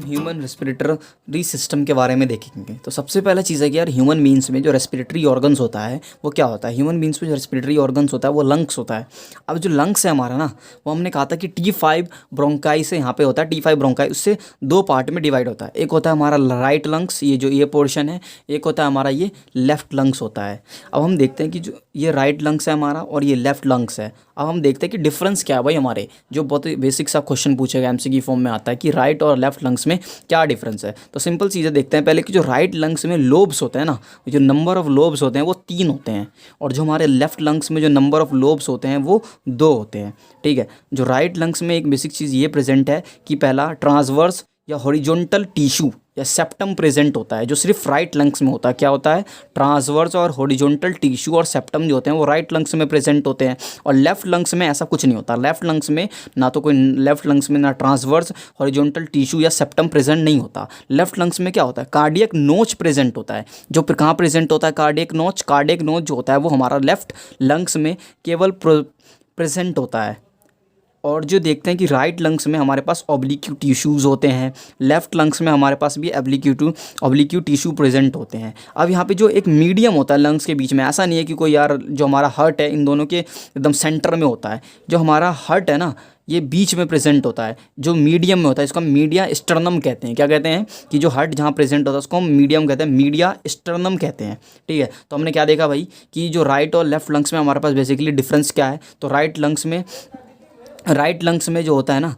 Human respiratory system के बारे में देखेंगे। तो सबसे पहला चीज़ है कि यार ह्यूमन बींग्स में जो रेस्पिरेटरी ऑर्गन्स होता है वो क्या होता है। ह्यूमन बींग्स में जो रेस्पिरेटरी ऑर्गन्स होता है वो लंग्स होता है। अब जो लंग्स है हमारा ना, वो हमने कहा था कि T5 ब्रोंकाई से यहाँ पे होता है। T5 ब्रोंकाई उससे दो पार्ट में डिवाइड होता है। एक होता है हमारा राइट लंग्स, ये जो ये पोर्शन है, एक होता है हमारा ये लेफ्ट लंग्स होता है। अब हम देखते हैं कि जो ये राइट लंग्स है हमारा और ये लेफ्ट लंग्स है। अब हम देखते हैं कि डिफरेंस क्या है भाई हमारे, जो बहुत ही बेसिक सा क्वेश्चन पूछेगा एमसीक्यू फॉर्म में आता है कि राइट और लेफ्ट लंग्स में क्या डिफरेंस है। तो सिंपल चीज़ें देखते हैं पहले कि जो राइट लंग्स में लोब्स होते हैं ना, जो नंबर ऑफ लोब्स होते हैं वो 3 होते हैं, और जो हमारे लेफ्ट लंग्स में जो नंबर ऑफ लोब्स होते हैं वो 2 होते हैं। ठीक है, जो राइट लंग्स में एक बेसिक चीज़ ये प्रेजेंट है कि पहला ट्रांसवर्स या हॉरिजॉन्टल टिश्यू या सेप्टम प्रेजेंट होता है, जो सिर्फ राइट लंग्स में होता है। क्या होता है? ट्रांसवर्स और हॉरिजॉन्टल टिश्यू और सेप्टम जो होते हैं वो राइट लंग्स में प्रेजेंट होते हैं, और लेफ्ट लंग्स में ऐसा कुछ नहीं होता। लेफ्ट लंग्स में ना तो कोई लेफ्ट लंग्स में ना ट्रांसवर्स हॉरिजॉन्टल टिश्यू या सेप्टम प्रेजेंट नहीं होता। लेफ्ट लंग्स में क्या होता है? कार्डियक नोच प्रेजेंट होता है। जो कहाँ प्रेजेंट होता है कार्डियक नोच? कार्डियक नोच जो होता है वो हमारा लेफ्ट लंग्स में केवल प्रेजेंट होता है। और जो देखते हैं कि राइट लंग्स में हमारे पास ऑब्लिक्यू टिश्यूज़ होते हैं, लेफ्ट लंग्स में हमारे पास भी ऑब्लिक्यू टिश्यू प्रेजेंट होते हैं। अब यहाँ पे जो एक मीडियम होता है लंग्स के बीच में, ऐसा नहीं है कि कोई यार जो हमारा हार्ट है इन दोनों के एकदम सेंटर में होता है। जो हमारा हार्ट है ना, ये बीच में प्रेजेंट होता है, जो मीडियम में होता है। इसको हम मीडिया स्टर्नम कहते हैं। क्या कहते हैं? कि जो हार्ट जहाँ प्रेजेंट होता है उसको हम मीडियम कहते हैं, मीडिया स्टर्नम कहते हैं। ठीक है, तो हमने क्या देखा भाई कि जो राइट और लेफ्ट लंग्स में हमारे पास बेसिकली डिफरेंस क्या है। तो राइट लंग्स में जो होता है ना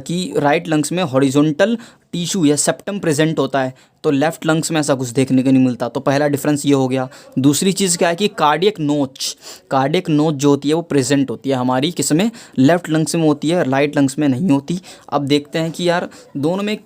कि राइट लंग्स में हॉरिजॉन्टल टिश्यू या सेप्टम प्रेजेंट होता है, तो लेफ्ट लंग्स में ऐसा कुछ देखने को नहीं मिलता। तो पहला डिफरेंस ये हो गया। दूसरी चीज़ क्या है कि कार्डियक नोच जो होती है वो प्रेजेंट होती है हमारी किसमें? लेफ्ट लंग्स में होती है, राइट लंग्स में नहीं होती। अब देखते हैं कि यार दोनों में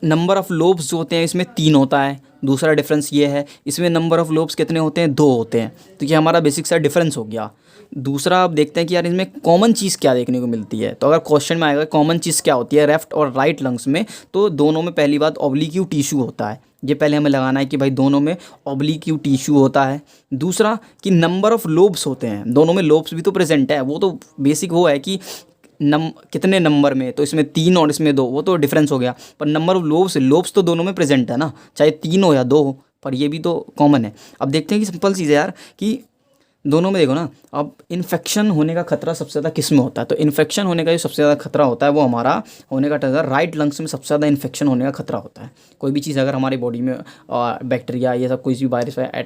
नंबर ऑफ़ लोब्स जो होते हैं इसमें 3 होता है। दूसरा डिफरेंस ये है, इसमें नंबर ऑफ़ लोब्स कितने होते हैं? 2 होते हैं। तो ये हमारा बेसिक सा डिफरेंस हो गया। दूसरा अब देखते हैं कि यार इसमें कॉमन चीज़ क्या देखने को मिलती है। तो अगर क्वेश्चन में आएगा कॉमन चीज़ क्या होती है लेफ्ट और राइट लंग्स में, तो दोनों में पहली बात ऑब्लिक्यू टिश्यू होता है। ये पहले हमें लगाना है कि भाई दोनों में ऑब्लिक्यू टिश्यू होता है। दूसरा कि नंबर ऑफ़ लोब्स होते हैं, दोनों में लोब्स भी तो प्रेजेंट है। वो तो बेसिक वो है कि कितने नंबर में, तो इसमें 3 और इसमें 2, वो तो डिफरेंस हो गया। पर नंबर ऑफ लोब्स तो दोनों में प्रेजेंट है ना, चाहे 3 हो या 2 हो, पर ये भी तो कॉमन है। अब देखते हैं कि सिंपल चीज़ है यार कि दोनों में देखो ना, अब इन्फेक्शन होने का खतरा सबसे ज़्यादा किस में होता है। तो इन्फेक्शन होने का जो सबसे ज़्यादा खतरा होता है वो हमारा होने का खतरा राइट लंग्स में सबसे ज़्यादा इन्फेक्शन होने का खतरा होता है। कोई भी चीज़ अगर हमारी बॉडी में बैक्टीरिया ये सब कोई भी वायरस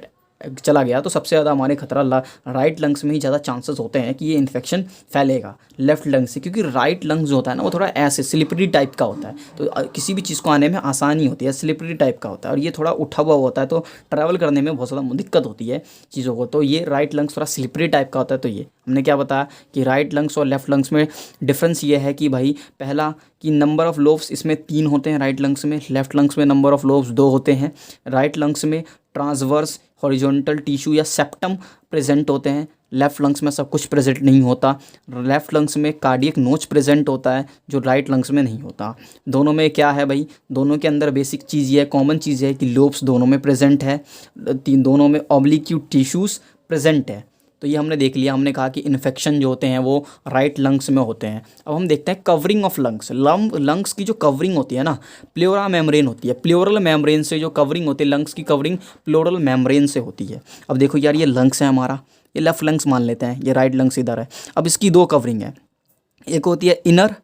चला गया तो सबसे ज़्यादा हमारे खतरा राइट लंग्स में ही ज़्यादा चांसेस होते हैं कि ये इन्फेक्शन फैलेगा लेफ्ट लंग्स से, क्योंकि राइट लंग्स जो होता है ना वो थोड़ा ऐसे स्लिपरी टाइप का होता है। तो किसी भी चीज़ को आने में आसानी होती है, स्लिपरी टाइप का होता है, और ये थोड़ा उठा हुआ होता है, तो ट्रैवल करने में बहुत ज़्यादा दिक्कत होती है चीज़ों को। तो ये राइट लंग्स थोड़ा स्लिपरी टाइप का होता है। तो ये हमने क्या बताया कि राइट लंग्स और लेफ्ट लंग्स में डिफरेंस ये है कि भाई पहला कि नंबर ऑफ़ लोब्स इसमें 3 होते हैं राइट लंग्स में, लेफ्ट लंग्स में नंबर ऑफ़ लोब्स 2 होते हैं। राइट लंग्स में ट्रांसवर्स हॉरिजॉन्टल टिश्यू या सेप्टम प्रेजेंट होते हैं, लेफ्ट लंग्स में सब कुछ प्रेजेंट नहीं होता। लेफ्ट लंग्स में कार्डियक नोच प्रेजेंट होता है जो राइट लंग्स में नहीं होता। दोनों में क्या है भाई, दोनों के अंदर बेसिक चीज़ ये है, कॉमन चीज़ है कि लोब्स दोनों में प्रेजेंट है, दोनों में ऑब्लिक्यू टिश्यूज़ प्रेजेंट है। तो ये हमने देख लिया। हमने कहा कि इन्फेक्शन जो होते हैं वो राइट लंग्स में होते हैं। अब हम देखते हैं कवरिंग ऑफ लंग्स। लंग्स की जो कवरिंग होती है ना, प्लेउरा मेम्ब्रेन होती है। प्लेउरल मेम्ब्रेन से जो कवरिंग होती है, लंग्स की कवरिंग प्लेउरल मेम्ब्रेन से होती है। अब देखो यार ये लंग्स है हमारा, ये लेफ्ट लंग्स मान लेते हैं, ये राइट लंग्स इधर है। अब इसकी 2 कवरिंग है, एक होती है इनर,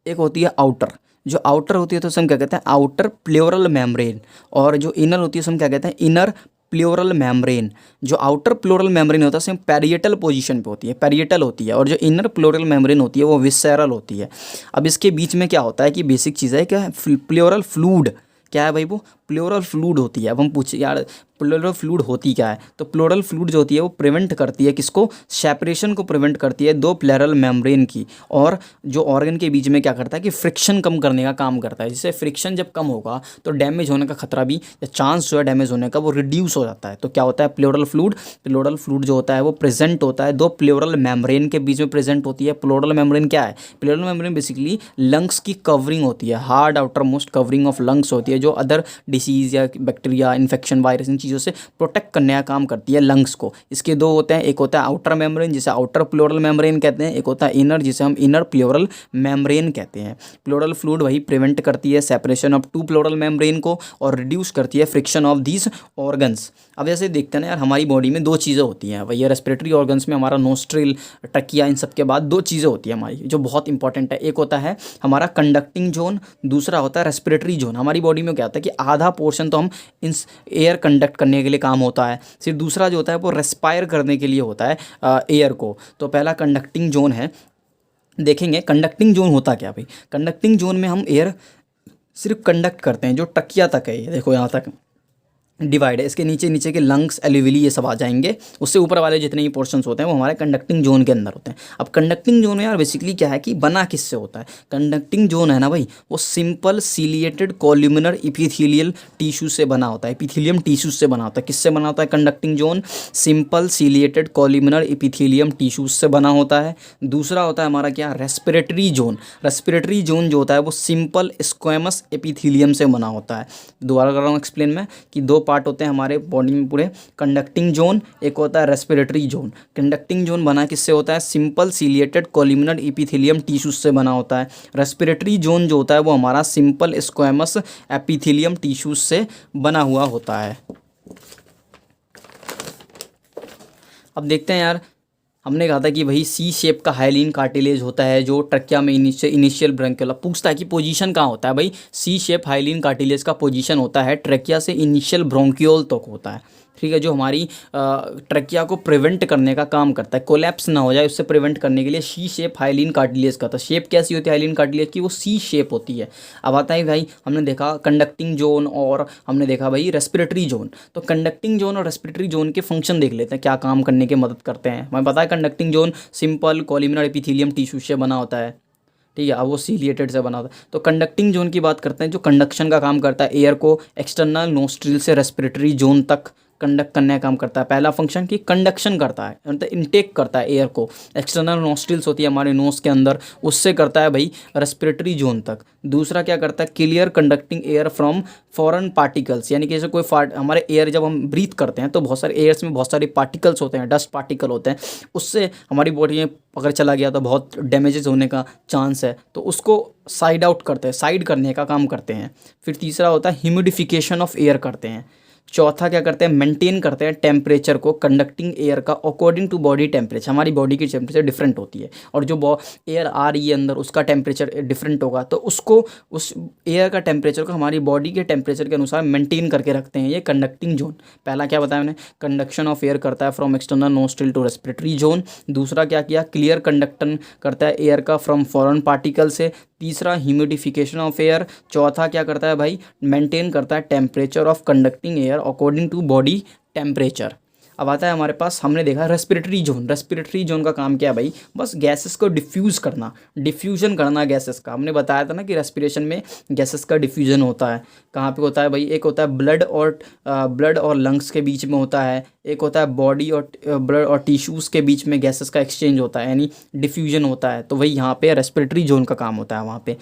एक होती है आउटर। जो आउटर होती है तो हम क्या कहते हैं आउटर प्लेउरल मेम्ब्रेन, और जो इनर होती है हम क्या कहते हैं इनर प्लेउरल मेम्ब्रेन। जो आउटर प्लेउरल मेम्ब्रेन होता है सेम पैरिएटल पोजीशन पे होती है, पैरिएटल होती है, और जो इनर प्लेउरल मेम्ब्रेन होती है वो विसेरल होती है। अब इसके बीच में क्या होता है कि बेसिक चीज़ है क्या, प्लेउरल फ्लूइड। क्या है भाई वो प्लेउरल फ्लूइड होती है। अब हम पूछे यार प्लेउरल फ्लूइड होती क्या है, तो प्लेउरल फ्लूइड जो होती है वो प्रिवेंट करती है किसको, सेपरेशन को प्रिवेंट करती है 2 प्लेउरल मेम्ब्रेन की, और जो ऑर्गन के बीच में क्या करता है कि फ्रिक्शन कम करने का काम करता है। जिससे फ्रिक्शन जब कम होगा तो डैमेज होने का खतरा भी या चांस जो है डैमेज होने का वो रिड्यूस हो जाता है। तो क्या होता है प्लेउरल फ्लूइड जो होता है वो प्रेजेंट होता है 2 प्लेउरल मेम्ब्रेन के बीच में प्रेजेंट होती है। प्लेउरल मेम्ब्रेन क्या है, प्लेउरल मेम्ब्रेन बेसिकली लंग्स की कवरिंग होती है, hard outer most covering of lungs होती है, जो अदर डिसीज़ या बैक्टीरिया इन्फेक्शन वायरस इन चीज़ों से प्रोटेक्ट करने का काम करती है लंग्स को। इसके दो होते हैं, एक होता है आउटर मेम्ब्रेन जिसे आउटर प्लोरल मेम्ब्रेन कहते हैं, एक होता है इनर जिसे हम इनर प्लोरल मेम्ब्रेन कहते हैं। प्लोरल फ्लूइड वही प्रिवेंट करती है separation of two pleural membrane को और रिड्यूस करती है फ्रिक्शन ऑफ दीज ऑर्गन्स। अब जैसे देखते हैं ना यार, हमारी बॉडी में दो चीज़ें होती हैं भैया, रेस्पिरेटरी ऑर्गन्स में हमारा नोस्ट्रिल, ट्रकिया, इन सब के बाद दो चीज़ें होती हैं हमारी जो बहुत इंपॉर्टेंट है। एक होता है हमारा कंडक्टिंग जोन, दूसरा होता है रेस्पिरेटरी जोन। हमारी बॉडी में क्या होता है कि आधा पोर्शन तो हम इन एयर कंडक्ट करने के लिए काम होता है, सिर्फ दूसरा जो होता है वो रेस्पायर करने के लिए होता है एयर को। तो पहला कंडक्टिंग जोन है, देखेंगे कंडक्टिंग जोन होता क्या भाई। कंडक्टिंग जोन में हम एयर सिर्फ कंडक्ट करते हैं, जो ट्रकिया तक है, ये देखो यहाँ तक डिवाइड है, इसके नीचे नीचे के लंग्स, एल्यूविली, ये सब आ जाएंगे। उससे ऊपर वाले जितने भी पोर्शंस होते हैं वो हमारे कंडक्टिंग जोन के अंदर होते हैं। अब कंडक्टिंग जोन में यार बेसिकली क्या है कि बना किससे होता है, कंडक्टिंग जोन है ना भाई, वो simple ciliated columnar epithelial tissue से बना होता है, इपिथेलियम टिश्यू से बना होता है। किससे बना होता है conducting zone, simple ciliated columnar epithelium tissues से बना होता है। दूसरा होता है हमारा क्या, रेस्पिरेटरी जोन। रेस्पिरेटरी जोन जो होता है वो सिंपल स्क्वेमस एपिथेलियम से बना होता है। दोबारा कर रहा हूँ एक्सप्लेन में कि दो पार्ट होते हैं हमारे बॉडी में पूरे, कंडक्टिंग जोन, एक होता है रेस्पिरेटरी जोन। कंडक्टिंग जोन बना किससे होता है, simple ciliated columnar epithelium tissues से बना होता है। रेस्पिरेटरी जोन जो होता है वो हमारा सिंपल स्क्वेमस एपिथेलियम टिश्यूज से बना हुआ होता है। अब देखते हैं यार, हमने कहा था कि भाई सी शेप का हाइलिन कार्टिलेज होता है जो ट्रकिया में इनिशियल ब्रोंकियोला। पूछता है कि पोजीशन कहाँ होता है भाई, सी शेप हाइलिन कार्टिलेज का पोजीशन होता है ट्रकिया से इनिशियल ब्रोंकियोल तक होता है, ठीक है, जो हमारी ट्रकिया को प्रिवेंट करने का काम करता है, कोलैप्स ना हो जाए उससे प्रिवेंट करने के लिए सी शेप हाइलिन कार्टिलेज का। तो शेप कैसी होती है हाइलिन कार्टिलेज की, वो सी शेप होती है। अब आता है भाई, हमने देखा कंडक्टिंग जोन और हमने देखा भाई रेस्पिरेटरी जोन। तो कंडक्टिंग जोन और रेस्पिरेटरी जोन के फंक्शन देख लेते हैं, क्या काम करने की मदद करते हैं। हमें पता है conducting zone simple columnar epithelium tissue से बना होता है, ठीक है, अब वो सीलिएटेड से बना होता है। तो कंडक्टिंग जोन की बात करते हैं, जो कंडक्शन का काम करता है, एयर को एक्सटर्नल नोस्ट्रिल से रेस्पिरेटरी जोन तक कंडक्ट करने का काम करता है। पहला फंक्शन कि कंडक्शन करता है, मतलब इनटेक करता है एयर को, एक्सटर्नल नोस्ट्रिल्स होती है हमारे नोज के अंदर, उससे करता है भाई रेस्पिरेटरी जोन तक। दूसरा क्या करता है, clear conducting air from foreign particles, यानी कि जैसे कोई हमारे एयर जब हम ब्रीथ करते हैं तो बहुत सारे एयर्स में बहुत सारे पार्टिकल्स होते हैं, डस्ट पार्टिकल होते हैं, उससे हमारी बॉडी में अगर चला गया तो बहुत डैमेजेस होने का चांस है, तो उसको साइड आउट करते हैं, साइड करने का काम करते हैं। फिर तीसरा होता है ह्यूमिडिफिकेशन ऑफ एयर करते हैं। चौथा क्या करते हैं, मेंटेन करते हैं टेम्परेचर को कंडक्टिंग एयर का अकॉर्डिंग टू बॉडी टेम्परेचर। हमारी बॉडी की टेम्परेचर डिफरेंट होती है और जो एयर आ रही है अंदर उसका टेम्परेचर डिफरेंट होगा, तो उसको उस एयर का टेम्परेचर को हमारी बॉडी के टेम्परेचर के अनुसार मेंटेन करके रखते हैं ये कंडक्टिंग जोन। पहला क्या बताया मैंने, कंडक्शन ऑफ एयर करता है from external nostril to respiratory zone. दूसरा क्या किया, क्लियर कंडक्टन करता है एयर का फ्रॉम फॉरेन पार्टिकल से। तीसरा ह्यूमिडिफिकेशन ऑफ एयर। चौथा क्या करता है भाई, मेंटेन करता है temperature of conducting air according to body temperature. अब आता है हमारे पास, हमने देखा रेस्पिरेटरी जोन। रेस्पिरेटरी जोन का काम क्या है भाई, बस गैसेस को डिफ्यूज़ करना, डिफ्यूजन करना गैसेस का। हमने बताया था ना कि रेस्पिरेशन में गैसेस का डिफ्यूजन होता है। कहाँ पे होता है भाई, एक होता है ब्लड और लंग्स के बीच में होता है, एक होता है बॉडी और ब्लड और टिश्यूज़ के बीच में गैसेस का एक्सचेंज होता है, यानी डिफ्यूजन होता है। तो वही यहाँ पे रेस्पिरेटरी जोन का काम होता है वहाँ पे।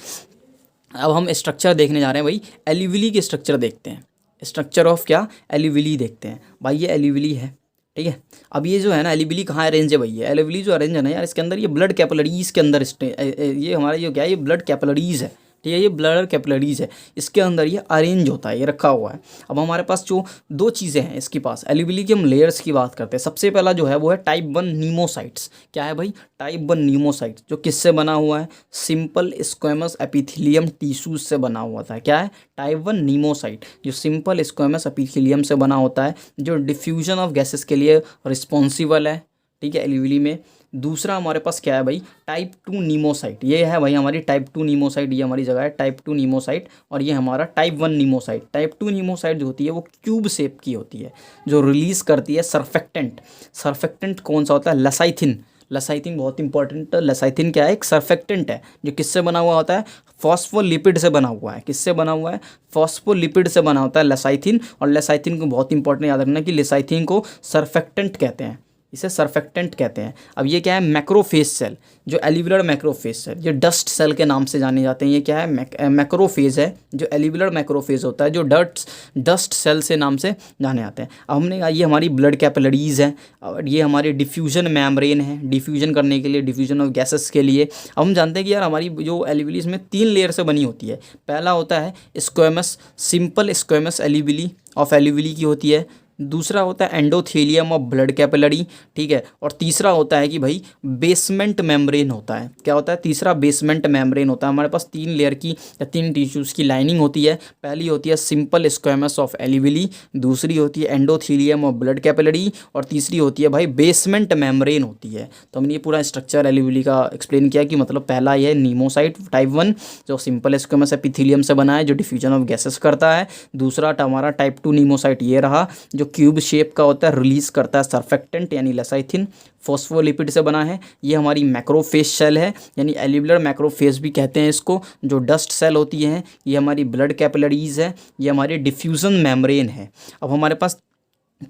अब हम स्ट्रक्चर देखने जा रहे हैं भाई, एल्यूविली के स्ट्रक्चर देखते हैं। स्ट्रक्चर ऑफ क्या, एल्यूविली देखते हैं भाई। ये एल्यूविली है, ठीक है। अब ये जो है ना एल्यूविली कहाँ अरेंज है भाई, ये एल्यूविली जो अरेंज है ना यार, इसके अंदर ये ब्लड कैपिलरीज़ के अंदर ये हमारा ये क्या है, ये ब्लड कैपिलरीज़ है, ठीक है, ये ब्लड कैपिलरीज़ है, इसके अंदर ये अरेंज होता है, ये रखा हुआ है। अब हमारे पास जो दो चीज़ें हैं इसके पास, एल्यूविली की हम लेयर्स की बात करते हैं। सबसे पहला जो है वो है टाइप 1 नीमोसाइट्स। क्या है भाई, टाइप 1 नीमोसाइट्स, जो किससे बना हुआ है, सिंपल स्क्वेमस एपिथेलियम टिश्यूज से बना हुआ था। क्या है, टाइप 1 नीमोसाइट, जो सिंपल स्क्वेमस एपिथेलियम से बना होता है, जो डिफ्यूजन ऑफ गैसेस के लिए रिस्पॉन्सिबल है, ठीक है, एल्यूविली में। दूसरा हमारे पास क्या है भाई, टाइप 2 नीमोसाइट। ये है भाई हमारी टाइप 2 नीमोसाइट, ये हमारी जगह है टाइप 2 नीमोसाइट। और ये हमारा टाइप 1 नीमोसाइट। टाइप 2 नीमोसाइट जो होती है वो क्यूब शेप की होती है, जो रिलीज़ करती है सर्फेक्टेंट। सर्फेक्टेंट कौन सा होता है, लसाइथिन। लसाइथिन बहुत इंपॉर्टेंट। लसाइथिन क्या है, एक सर्फेक्टेंट है जो किससे बना हुआ होता है, फॉस्फोलिपिड से बना हुआ है। किससे बना हुआ है, फॉस्फोलिपिड से बना होता है लसाइथिन। और लसाइथिन को बहुत इंपॉर्टेंट याद रखना कि लसाइथिन को सर्फेक्टेंट कहते हैं, इसे सरफेक्टेंट कहते हैं। अब ये क्या है, मैक्रोफेज सेल, जो एल्यूविलर मैक्रोफेज सेल, ये डस्ट सेल के नाम से जाने जाते हैं। ये क्या है, मैक्रोफेज है, जो एल्यूविलर मैक्रोफेज होता है, जो डस्ट सेल से नाम से जाने जाते हैं। अब हमने कहा ये हमारी ब्लड कैपिलरीज हैं, और ये हमारी डिफ्यूजन मेम्ब्रेन है, डिफ्यूजन करने के लिए, डिफ्यूजन ऑफ गैसेस के लिए। अब हम जानते हैं कि यार हमारी जो एल्यूविली इसमें 3 लेयर से बनी होती है। पहला होता है स्क्वेमस, सिंपल स्क्वेमस एल्यूविली ऑफ एल्यूविली की होती है। दूसरा होता है एंडोथेलियम ऑफ ब्लड कैपिलरी, ठीक है। और तीसरा होता है कि भाई बेसमेंट मेम्ब्रेन होता है। क्या होता है, तीसरा बेसमेंट मेम्ब्रेन होता है। हमारे पास 3 लेयर की या 3 टिश्यूज़ की लाइनिंग होती है। पहली होती है सिंपल स्क्वेमस ऑफ एल्यूविली, दूसरी होती है एंडोथेलियम ऑफ ब्लड कैपिलरी, और तीसरी होती है भाई बेसमेंट मेम्ब्रेन होती है। तो हमने ये पूरा स्ट्रक्चर एल्यूविली का एक्सप्लेन किया कि मतलब पहला ये नीमोसाइट टाइप 1 जो सिंपल स्क्वेमस एपिथेलियम से बना है, जो डिफ्यूजन ऑफ गैसेस करता है। दूसरा हमारा टाइप 2 नीमोसाइट ये रहा, जो क्यूब शेप का होता है, रिलीज करता है सरफेक्टेंट यानी लेसाइथिन, फॉस्फोलिपिड से बना है। ये हमारी मैक्रोफेज सेल है, यानी एल्यूविलर मैक्रोफेज भी कहते हैं इसको, जो डस्ट सेल होती है। ये हमारी ब्लड कैपिलरीज है, ये हमारी डिफ्यूजन मेम्ब्रेन है। अब हमारे पास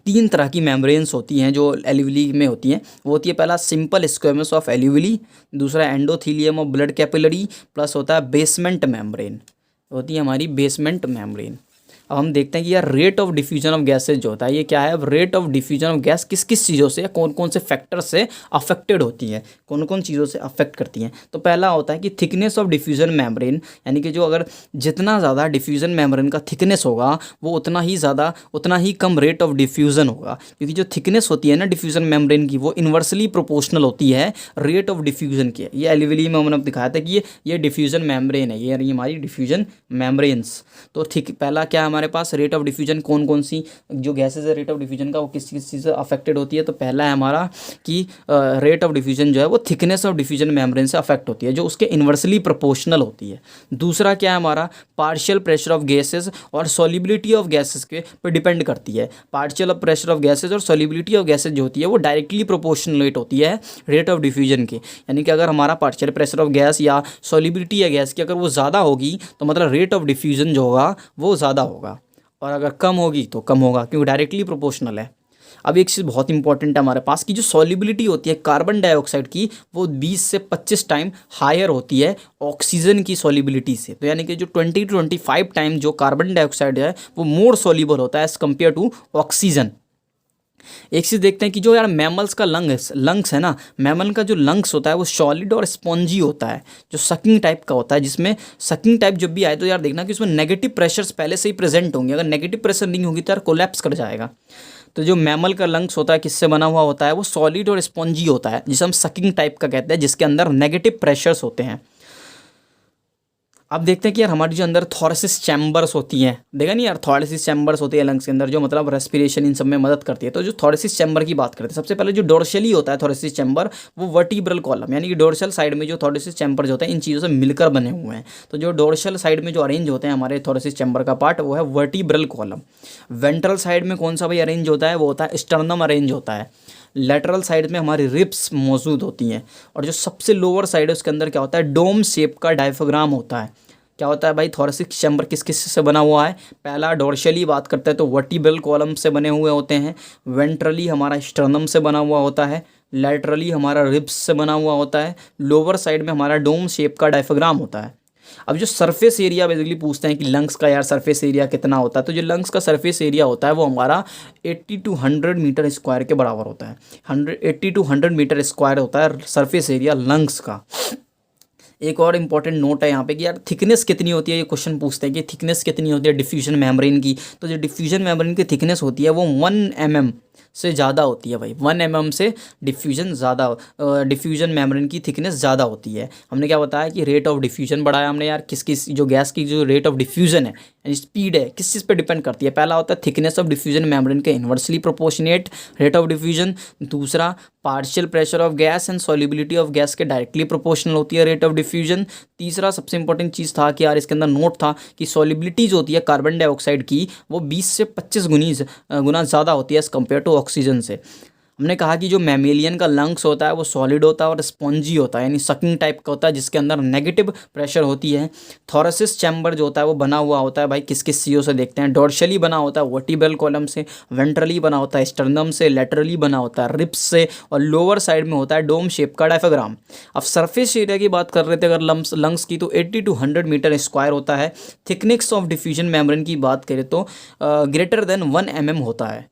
3 तरह की मेम्ब्रेन्स होती हैं जो एल्यूविली में होती हैं। वो होती है पहला सिंपल स्क्वेमस ऑफ एल्यूविली, दूसरा endothelium of blood capillary, plus होता है बेसमेंट मेम्ब्रेन, होती है हमारी बेसमेंट मेम्ब्रेन। अब हम देखते हैं कि यार rate of diffusion of gases जो होता है ये क्या है। अब rate of diffusion of gas किस किस चीज़ों से, कौन कौन से फैक्टर से अफेक्टेड होती है, कौन कौन चीज़ों से अफेक्ट करती हैं। तो पहला होता है कि थिकनेस ऑफ डिफ्यूजन मेम्ब्रेन, यानी कि जो अगर जितना ज़्यादा डिफ्यूजन मेम्ब्रेन का थिकनेस होगा वो उतना ही कम रेट ऑफ डिफ्यूज़न होगा, क्योंकि जो थिकनेस होती है ना डिफ्यूजन मेम्ब्रेन की वो इन्वर्सली प्रोपोर्शनल होती है रेट ऑफ डिफ्यूजन की। ये एल्यूविली में हमने दिखाया था कि ये डिफ्यूजन मेम्ब्रेन है, ये हमारी डिफ्यूजन मेम्ब्रेन्स। तो ठीक पहला क्या हमारे पास रेट ऑफ डिफ्यूजन, कौन कौन सी जो गैसेज है रेट ऑफ डिफ्यूजन का वो किस किस चीज़ से अफेक्टेड होती है। तो पहला है हमारा कि रेट ऑफ डिफ्यूजन जो है वो थिकनेस ऑफ डिफ्यूजन मेम्ब्रेन से अफेक्ट होती है, जो उसके इन्वर्सली प्रोपोर्शनल होती है। दूसरा क्या है हमारा पार्शियल प्रेशर ऑफ गैसेज और सॉल्युबिलिटी ऑफ गैसेज के पर डिपेंड करती है। पार्शियल प्रेशर ऑफ गैसेज और सॉल्युबिलिटी ऑफ गैसेज जो होती है वो डायरेक्टली प्रोपोर्शनल होती है रेट ऑफ डिफ्यूजन के। यानी कि अगर हमारा पार्शियल प्रेशर ऑफ गैस या सॉल्युबिलिटी या गैस की अगर वो ज़्यादा होगी तो मतलब रेट ऑफ डिफ्यूजन जो होगा वो ज़्यादा होगा, और अगर कम होगी तो कम होगा, क्योंकि डायरेक्टली प्रोपोर्शनल है। अब एक चीज़ बहुत इंपॉर्टेंट है हमारे पास कि जो सॉल्युबिलिटी होती है कार्बन डाइऑक्साइड की वो 20 से 25 टाइम हायर होती है ऑक्सीजन की सॉल्युबिलिटी से। तो यानी कि जो 20 to 25 टाइम जो कार्बन डाइऑक्साइड है वो मोर सॉल्युबल होता है एज़ कम्पेयर टू ऑक्सीजन। एक चीज़ देखते हैं कि जो यार मैमल्स का लंग्स है ना, मैमल का जो लंग्स होता है वो सॉलिड और स्पॉन्जी होता है, जो सकिंग टाइप का होता है, जिसमें सकिंग टाइप जब भी आए तो यार देखना कि उसमें नेगेटिव प्रेशर्स पहले से ही प्रेजेंट होंगे। अगर नेगेटिव प्रेशर नहीं होगी तो यार कोलैप्स कर जाएगा। तो जो मैमल का लंग्स होता है किससे बना हुआ होता है, वो सॉलिड और स्पॉन्जी होता है, जिसे हम सकिंग टाइप का कहते हैं, जिसके अंदर नेगेटिव प्रेशर्स होते हैं। अब देखते हैं कि यार हमारी जो अंदर थोरेसिस चैम्बर्स होती हैं, देखा नहीं यार थोरेसिस चैम्बर्स होती है लंग्स के अंदर, जो मतलब रेस्पिरेशन इन सब में मदद करती है। तो जो थोरेसिस चैम्बर की बात करते हैं, सबसे पहले जो डोर्शली होता है थोरेसिस चैम्बर, वो वर्टिब्रल कॉलम यानी कि डोर्शल साइड में जो थोरेसिस चैम्बर जो होते हैं इन चीज़ों से मिलकर बने हुए हैं। तो जो डोर्शल साइड में जो अरेंज होते हैं हमारे थोरेसिस चैम्बर का पार्ट वो है वर्टिब्रल कॉलम। वेंट्रल साइड में कौन सा भाई अरेंज होता है, वो होता है स्टर्नम अरेंज होता है। लेटरल साइड में हमारी रिब्स मौजूद होती हैं, और जो सबसे लोअर साइड है उसके अंदर क्या होता है, डोम शेप का डायफ्राम होता है। क्या होता है भाई, थोरेसिक चैम्बर किस किस से बना हुआ है, पहला डोर्शली बात करते हैं तो वर्टिब्रल कॉलम से बने हुए होते हैं, वेंट्रली हमारा स्टर्नम से बना हुआ होता है, लैटरली हमारा रिब्स से बना हुआ होता है, लोअर साइड में हमारा डोम शेप का डायफ्राम होता है। अब जो सरफेस एरिया बेसिकली पूछते हैं कि लंग्स का यार सरफेस एरिया कितना होता है, तो जो लंग्स का सरफेस एरिया होता है वो हमारा 80 to 100 मीटर स्क्वायर के बराबर होता है। 80 to 100 मीटर स्क्वायर होता है सरफेस एरिया लंग्स का। एक और इम्पॉर्टेंट नोट है यहाँ पे कि यार थिकनेस कितनी होती है, ये क्वेश्चन पूछते हैं कि थिकनेस कितनी होती है डिफ्यूजन मेम्ब्रेन की। तो जो डिफ्यूजन मेम्ब्रेन की थिकनेस होती है वो 1 mm से ज़्यादा होती है भाई, 1 mm से डिफ्यूजन मेम्ब्रेन की थिकनेस ज़्यादा होती है। हमने क्या बताया कि रेट ऑफ डिफ्यूजन बढ़ाया हमने यार, किस किस जो गैस की जो रेट ऑफ डिफ्यूजन है यानी स्पीड है किस चीज़ पे डिपेंड करती है। पहला होता है थिकनेस ऑफ डिफ्यूजन मेम्ब्रेन के inversely proportionate rate of diffusion, दूसरा partial pressure of gas and solubility of gas के डायरेक्टली प्रोपोर्शनल होती है रेट ऑफ डिफ्यूजन, तीसरा सबसे इंपॉर्टेंट चीज़ था कि यार इसके अंदर नोट था कि सॉल्युबिलिटी जो होती है कार्बन डाइऑक्साइड की वो 20 से 25 गुना ज़्यादा होती है एज़ कम्पेयर टू ऑक्सीजन से। हमने कहा कि जो मैमेलियन का लंग्स होता है वो सॉलिड होता है और स्पॉन्जी होता है, यानी सकिंग टाइप का होता है, जिसके अंदर नेगेटिव प्रेशर होती है। थोरेसिस चैम्बर जो होता है वो बना हुआ होता है भाई किस किस चीज़ों से देखते हैं, डोर्शली बना होता है वर्टिब्रल कॉलम से, वेंट्रली बना होता है स्टर्नम से, लेटरली बना होता है रिब्स से, और लोअर साइड में होता है डोम शेप का डायफ्राम। अब सरफेस एरिया की बात कर रहे थे अगर लंग्स की, तो 80 to 100 मीटर स्क्वायर होता है। थिकनेस ऑफ डिफ्यूजन मेम्ब्रेन की बात करें तो ग्रेटर देन 1 mm होता है।